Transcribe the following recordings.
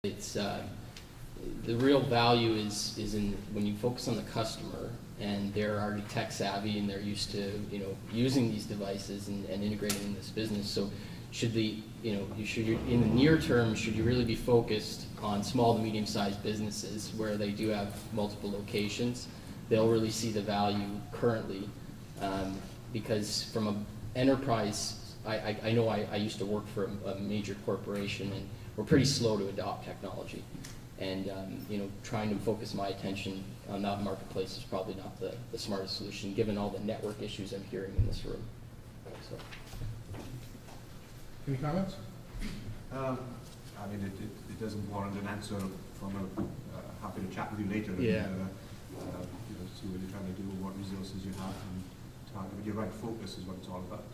It's the real value is in when you focus on the customer and they're already tech savvy and they're used to using these devices and integrating in this business. So should in the near term, should you really be focused on small to medium sized businesses where they do have multiple locations? They'll really see the value currently, because from an enterprise, I know I used to work for a major corporation, and we're pretty slow to adopt technology. And trying to focus my attention on that marketplace is probably not the smartest solution, given all the network issues I'm hearing in this room. So. Any comments? I mean, it doesn't warrant an answer from happy to chat with you later. Yeah. And, see what you're trying to do, what resources you have, and target. But your right focus is what it's all about,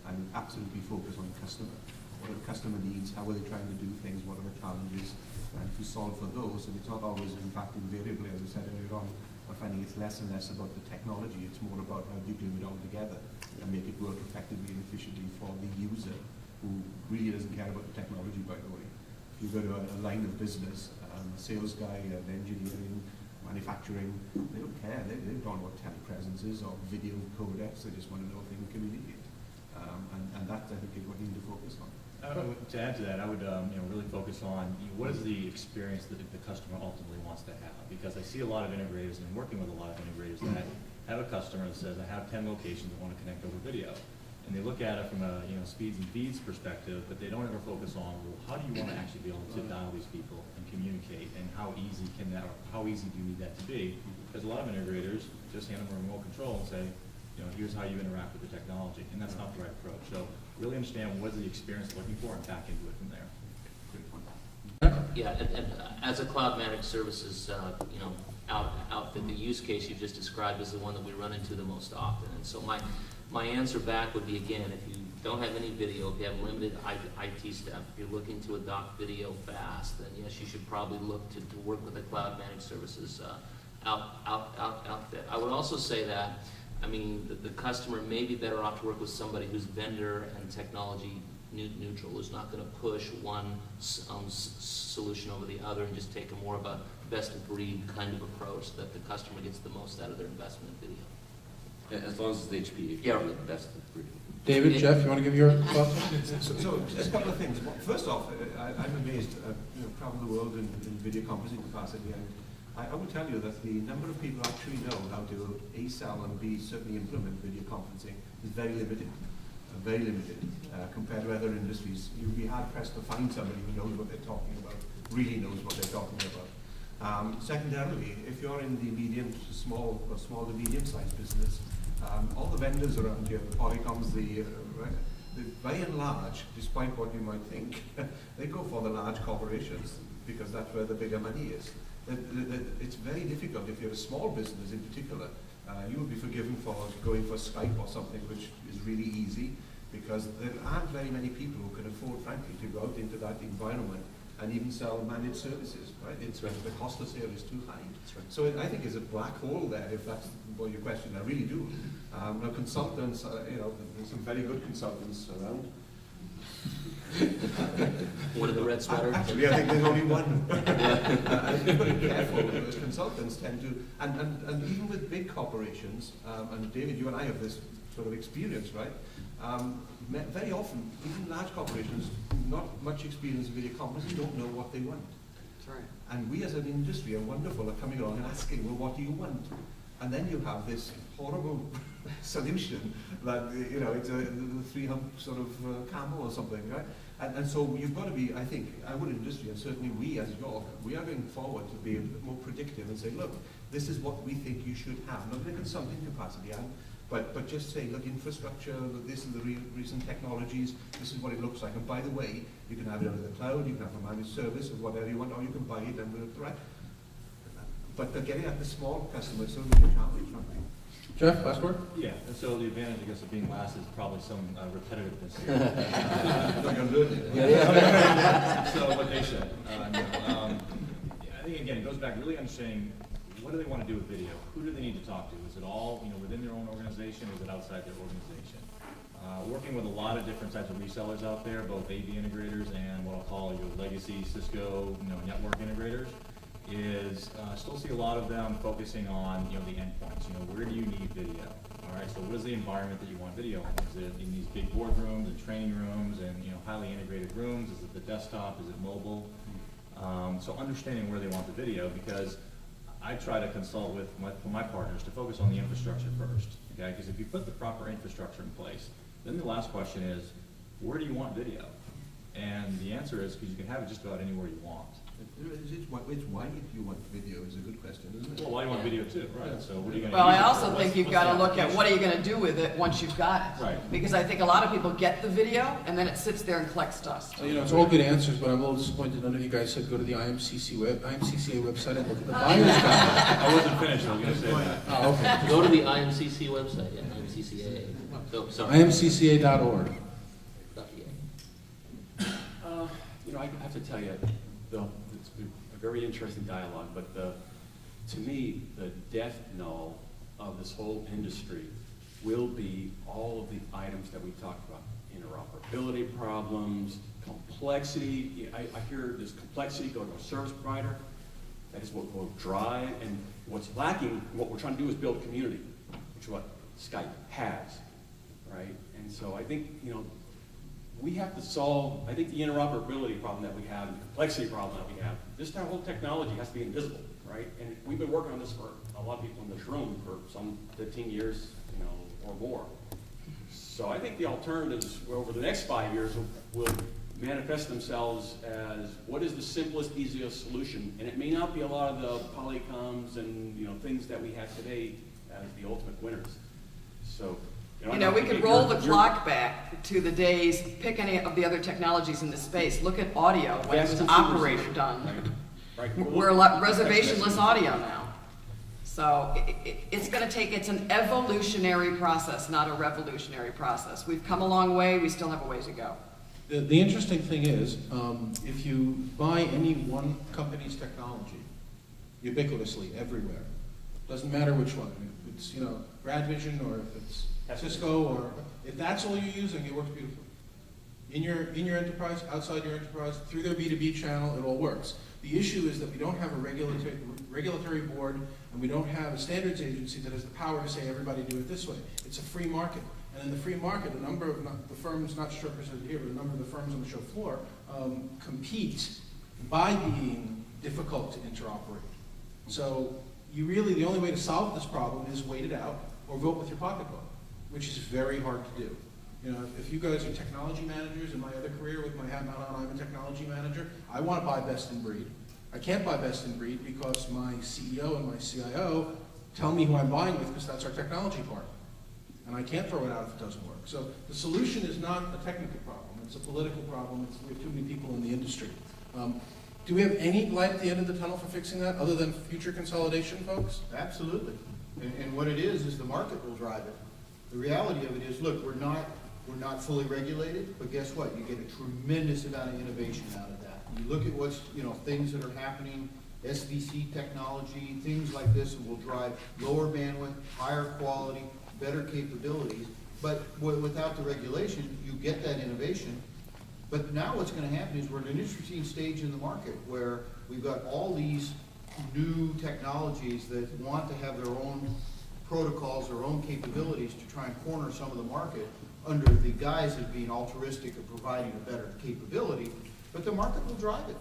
and absolutely focus on the customer. What are the customer needs? How are they trying to do things? What are the challenges? And if you solve for those, and it's not always, in fact, invariably, as I said earlier on, I'm finding it's less and less about the technology. It's more about how do you glue it all together and make it work effectively and efficiently for the user, who really doesn't care about the technology, by the way. If you go to a line of business, a sales guy, an engineering, manufacturing, they don't care. They don't know what telepresence is or video codecs. They just want to know if they can communicate. And that, I think, is what you need to focus on. To add to that, I would really focus on what is the experience that the customer ultimately wants to have. Because I see a lot of integrators, and working with a lot of integrators, that have a customer that says, I have 10 locations that want to connect over video. And they look at it from a speeds and feeds perspective, but they don't ever focus on, well, how do you want to actually be able to dial these people and communicate, and how easy can that, or how easy do you need that to be? Because a lot of integrators just hand them a remote control and say, here's how you interact with the technology, and that's not the right approach. So really understand what is the experience looking for and back into it from there. Great point. Yeah, and as a cloud managed services outfit, the use case you just described is the one that we run into the most often. And so my answer back would be, again, if you don't have any video, if you have limited IT staff, if you're looking to adopt video fast, then yes, you should probably look to work with a cloud managed services outfit. I would also say that, I mean, the customer may be better off to work with somebody who's vendor and technology neutral, who's not going to push one solution over the other and just take a more of a best of breed kind of approach, that the customer gets the most out of their investment in video. As long as it's HP, yeah. The best of breed. David, Jeff, you want to give your thoughts? So just a couple of things. First off, I'm amazed at travel the world in video conferencing capacity, and I will tell you that the number of people who actually know how to A, sell and B, certainly implement video conferencing is very limited. Compared to other industries. You'd be hard pressed to find somebody who knows what they're talking about, really knows what they're talking about. Secondarily, if you're in the medium to small or small to medium sized business, all the vendors around here, the Polycoms, by and large, despite what you might think, they go for the large corporations because that's where the bigger money is. It's very difficult if you're a small business in particular. You will be forgiven for going for Skype or something, which is really easy, because there aren't very many people who can afford, frankly, to go out into that environment and even sell managed services, right? The cost of sale is too high. Right. So I think there's a black hole there, if that's what your question. I really do. Now consultants, there's some very good consultants around. One of the red sweaters? Actually, I think there's only one. You've got to be careful. Consultants tend to, and even with big corporations, and David, you and I have this sort of experience, right? Very often, even large corporations, not much experience in video conferencing, don't know what they want. That's right. And we as an industry are wonderful at coming along and asking, well, what do you want? And then you have this horrible solution that, it's a three-hump sort of camel or something, right? And so you've got to be, I think, our industry, and certainly we as York, we are going forward to be a bit more predictive and say, look, this is what we think you should have. Not in a consulting capacity, but just say, look, infrastructure, this is the recent technologies, this is what it looks like. And by the way, you can have it under the cloud, you can have a managed service or whatever you want, or you can buy it and we'll, right? But getting at the small customer is certainly a challenge, frankly. Jeff, last word? Yeah, and so the advantage, I guess, of being last is probably some repetitiveness here. Like a learning. So what they said. I think, again, it goes back really understanding what do they want to do with video? Who do they need to talk to? Is it all within their own organization, or is it outside their organization? Working with a lot of different types of resellers out there, both AV integrators and what I'll call your legacy Cisco, network integrators, is still see a lot of them focusing on the endpoints. Where do you need video? All right, so what is the environment that you want video in? Is it in these big boardrooms and training rooms and highly integrated rooms? Is it the desktop? Is it mobile? So understanding where they want the video, because I try to consult with my partners to focus on the infrastructure first. Okay, because if you put the proper infrastructure in place, then the last question is, where do you want video? And the answer is, because you can have it just about anywhere you want. It's why you want video is a good question, isn't it? Well, why do you want video too, right? So what are you going to Well, I also think you've got to look at what are you going to do with it once you've got it. Right. Because I think a lot of people get the video and then it sits there and collects dust. So, it's all good answers, but I'm a little disappointed none of you guys said go to the IMCCA website and look at the buyer's guide. I wasn't finished, I was going to say that. Oh, okay. Go to the IMCC website, yeah, IMCCA. Oh, sorry. IMCCA.org. I have to tell you, it's been a very interesting dialogue, but to me, the death knell of this whole industry will be all of the items that we talked about. Interoperability problems, complexity. I hear this complexity, go to a service provider. That is what will drive, and what's lacking, what we're trying to do is build community, which is what Skype has, right? And so I think, we have to solve, I think, the interoperability problem that we have, the complexity problem that we have. This whole technology has to be invisible, right? And we've been working on this for a lot of people in this room for some 15 years, or more. So I think the alternatives over the next 5 years will manifest themselves as what is the simplest, easiest solution. And it may not be a lot of the polycoms and things that we have today as the ultimate winners. So. We could roll the clock back to the days, pick any of the other technologies in this space. Look at audio when it was operator done. Right. We're a lot reservationless audio now. So it's going to take, it's an evolutionary process, not a revolutionary process. We've come a long way, we still have a ways to go. The interesting thing is, if you buy any one company's technology, ubiquitously, everywhere, doesn't matter which one, if it's, GradVision or if it's Cisco, or if that's all you're using, it works beautifully. In your enterprise, outside your enterprise, through their B2B channel, it all works. The issue is that we don't have a regulatory board, and we don't have a standards agency that has the power to say everybody do it this way. It's a free market. And in the free market, a number of the firms, not just represented here, but a number of the firms on the show floor, compete by being difficult to interoperate. So the only way to solve this problem is wait it out or vote with your pocketbook, which is very hard to do. If you guys are technology managers, in my other career with my hat on, I'm a technology manager, I want to buy best in breed. I can't buy best in breed because my CEO and my CIO tell me who I'm buying with because that's our technology part. And I can't throw it out if it doesn't work. So the solution is not a technical problem, it's a political problem. We have too many people in the industry. Do we have any light at the end of the tunnel for fixing that, other than future consolidation, folks? Absolutely. And what it is the market will drive it. The reality of it is, look, we're not fully regulated, but guess what? You get a tremendous amount of innovation out of that. You look at what's, things that are happening, SVC technology, things like this will drive lower bandwidth, higher quality, better capabilities. But without the regulation, you get that innovation. But now what's going to happen is we're at an interesting stage in the market where we've got all these new technologies that want to have their own protocols, their own capabilities to try and corner some of the market under the guise of being altruistic of providing a better capability. But the market will drive it.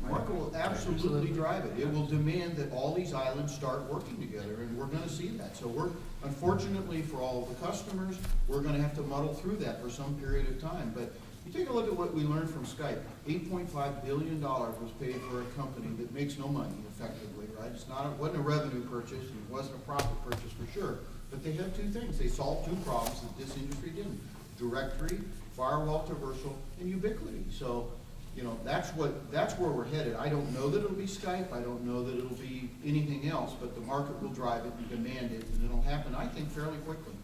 The market will absolutely drive it. It will demand that all these islands start working together, and we're going to see that. So unfortunately for all of the customers, we're going to have to muddle through that for some period of time. But you take a look at what we learned from Skype. $8.5 billion was paid for a company that makes no money, effectively, right? It wasn't a revenue purchase, it wasn't a profit purchase for sure. But they have two things. They solved two problems that this industry didn't. Directory, firewall traversal, and ubiquity. So, that's where we're headed. I don't know that it'll be Skype. I don't know that it'll be anything else, but the market will drive it and demand it, and it'll happen, I think, fairly quickly.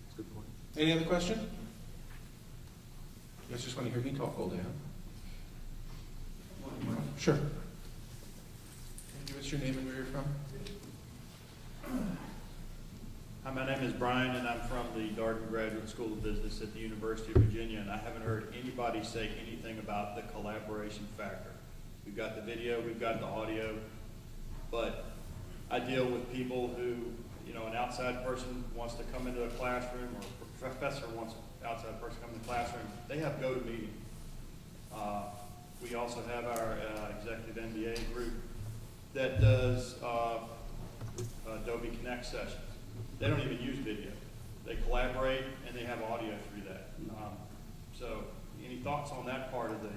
That's a good point. Any other question? You guys just want to hear me talk all day, huh? Sure. Can you give us your name and where you're from? Hi, my name is Brian, and I'm from the Darden Graduate School of Business at the University of Virginia, and I haven't heard anybody say anything about the collaboration factor. We've got the video, we've got the audio, but I deal with people who, you know, an outside person wants to come into a classroom, or a professor wants an outside person to come into the classroom. They have GoToMeeting. We also have our executive MBA group that does Adobe Connect sessions. They don't even use video. They collaborate and they have audio through that. So any thoughts on that part of the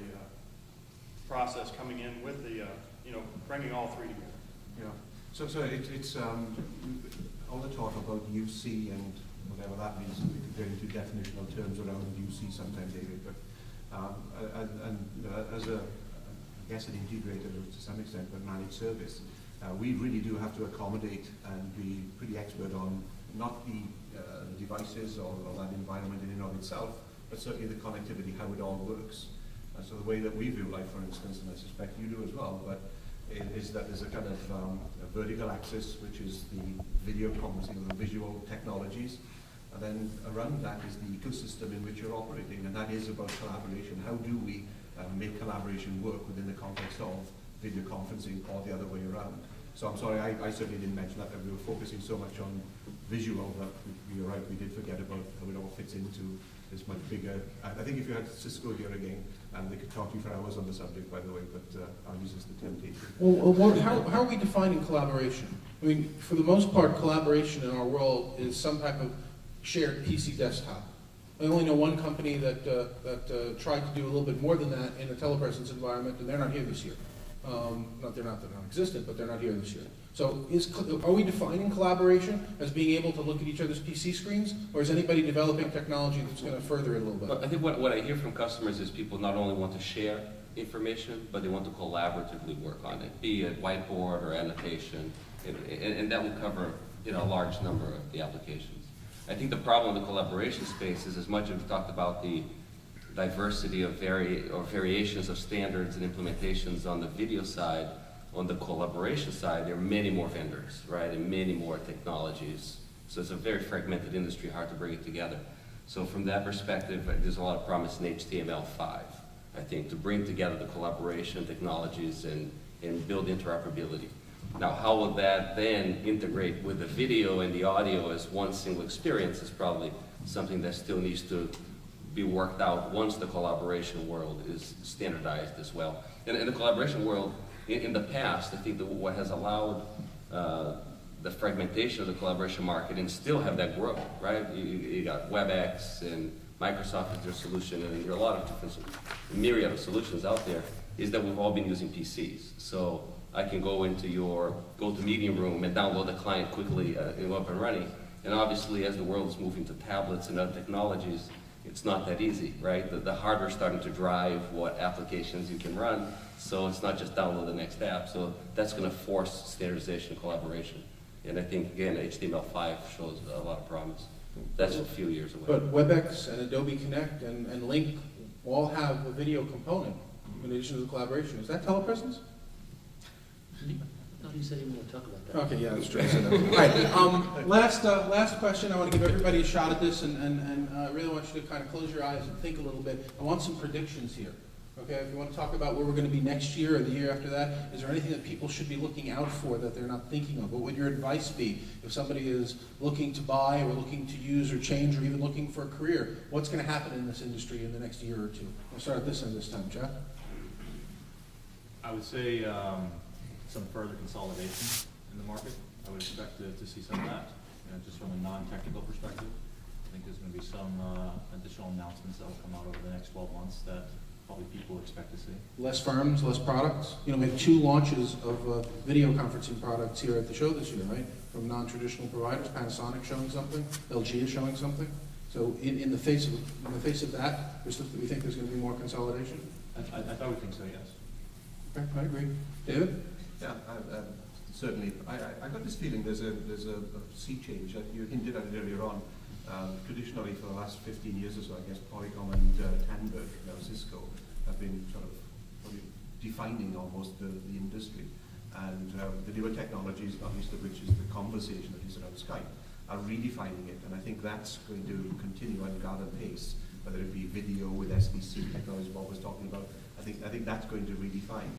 process coming in with the, you know, bringing all three together? Yeah. So it's all the talk about UC and whatever that means. We could go into definitional terms around UC sometime, David. But as a, I guess, an integrated, or to some extent, but managed service, we really do have to accommodate and be pretty expert on not the devices or that environment in and of itself, but certainly the connectivity, how it all works. So the way that we view life, for instance, and I suspect you do as well, but is that there's a kind of a vertical axis, which is the video conferencing, the visual technologies, and then around that is the ecosystem in which you're operating, and that is about collaboration. How do we make collaboration work within the context of video conferencing or the other way around? So I'm sorry, I certainly didn't mention that we were focusing so much on visual, but you're right, we did forget about how it all fits into this much bigger. I think if you had Cisco here again, they could talk to you for hours on the subject, by the way, but I'll use this as the temptation. Well, how are we defining collaboration? I mean, for the most part, collaboration in our world is some type of shared PC desktop. I only know one company that tried to do a little bit more than that in a telepresence environment, and they're not here this year. They're not non-existent, but they're not here this year. So are we defining collaboration as being able to look at each other's PC screens, or is anybody developing technology that's going to further it a little bit? But I think what I hear from customers is people not only want to share information, but they want to collaboratively work on it, be it whiteboard or annotation, and that will cover, you know, a large number of the applications. I think the problem in the collaboration space is, as much as we've talked about the diversity of variations of standards and implementations on the video side, on the collaboration side, there are many more vendors, right, and many more technologies. So it's a very fragmented industry, hard to bring it together. So from that perspective, there's a lot of promise in HTML5, I think, to bring together the collaboration technologies and build interoperability. Now, how will that then integrate with the video and the audio as one single experience is probably something that still needs to be worked out once the collaboration world is standardized as well. And in the collaboration world, in the past, I think that what has allowed the fragmentation of the collaboration market and still have that growth, right? You got WebEx and Microsoft as their solution, and there are a lot of different, myriad of solutions out there, is that we've all been using PCs. So I can go into your GoToMeeting room and download the client quickly and up and running. And obviously, as the world is moving to tablets and other technologies, it's not that easy, right? The hardware is starting to drive what applications you can run, so it's not just download the next app. So that's going to force standardization and collaboration. And I think, again, HTML5 shows a lot of promise. That's a few years away. But WebEx and Adobe Connect and Link all have a video component in addition to the collaboration. Is that telepresence? No, you said you wanted to talk about that. Okay, yeah, that's true. All right, last question. I want to give everybody a shot at this, and I really want you to kind of close your eyes and think a little bit. I want some predictions here. Okay, if you want to talk about where we're going to be next year or the year after that, is there anything that people should be looking out for that they're not thinking of? What would your advice be if somebody is looking to buy or looking to use or change or even looking for a career? What's going to happen in this industry in the next year or two? We'll start at this end this time, Jeff. I would say some further consolidation in the market. I would expect to see some of that, just from a non-technical perspective. I think there's going to be some additional announcements that will come out over the next 12 months that probably people expect to see. Less firms, less products. You know, we have 2 launches of video conferencing products here at the show this year, right? From non-traditional providers. Panasonic showing something, LG is showing something. So in the face of that, we think there's going to be more consolidation. I would think so, yes. Okay, I agree. David? Yeah, certainly. I got this feeling there's a sea change. You hinted at it earlier on. Traditionally, for the last 15 years or so, I guess Polycom and Tandberg, now Cisco, have been sort of defining almost the industry. And the newer technologies, not least of which is the conversation that is around Skype, are redefining it, and I think that's going to continue and gather pace, whether it be video with SBC technology Bob was talking about. I think that's going to redefine.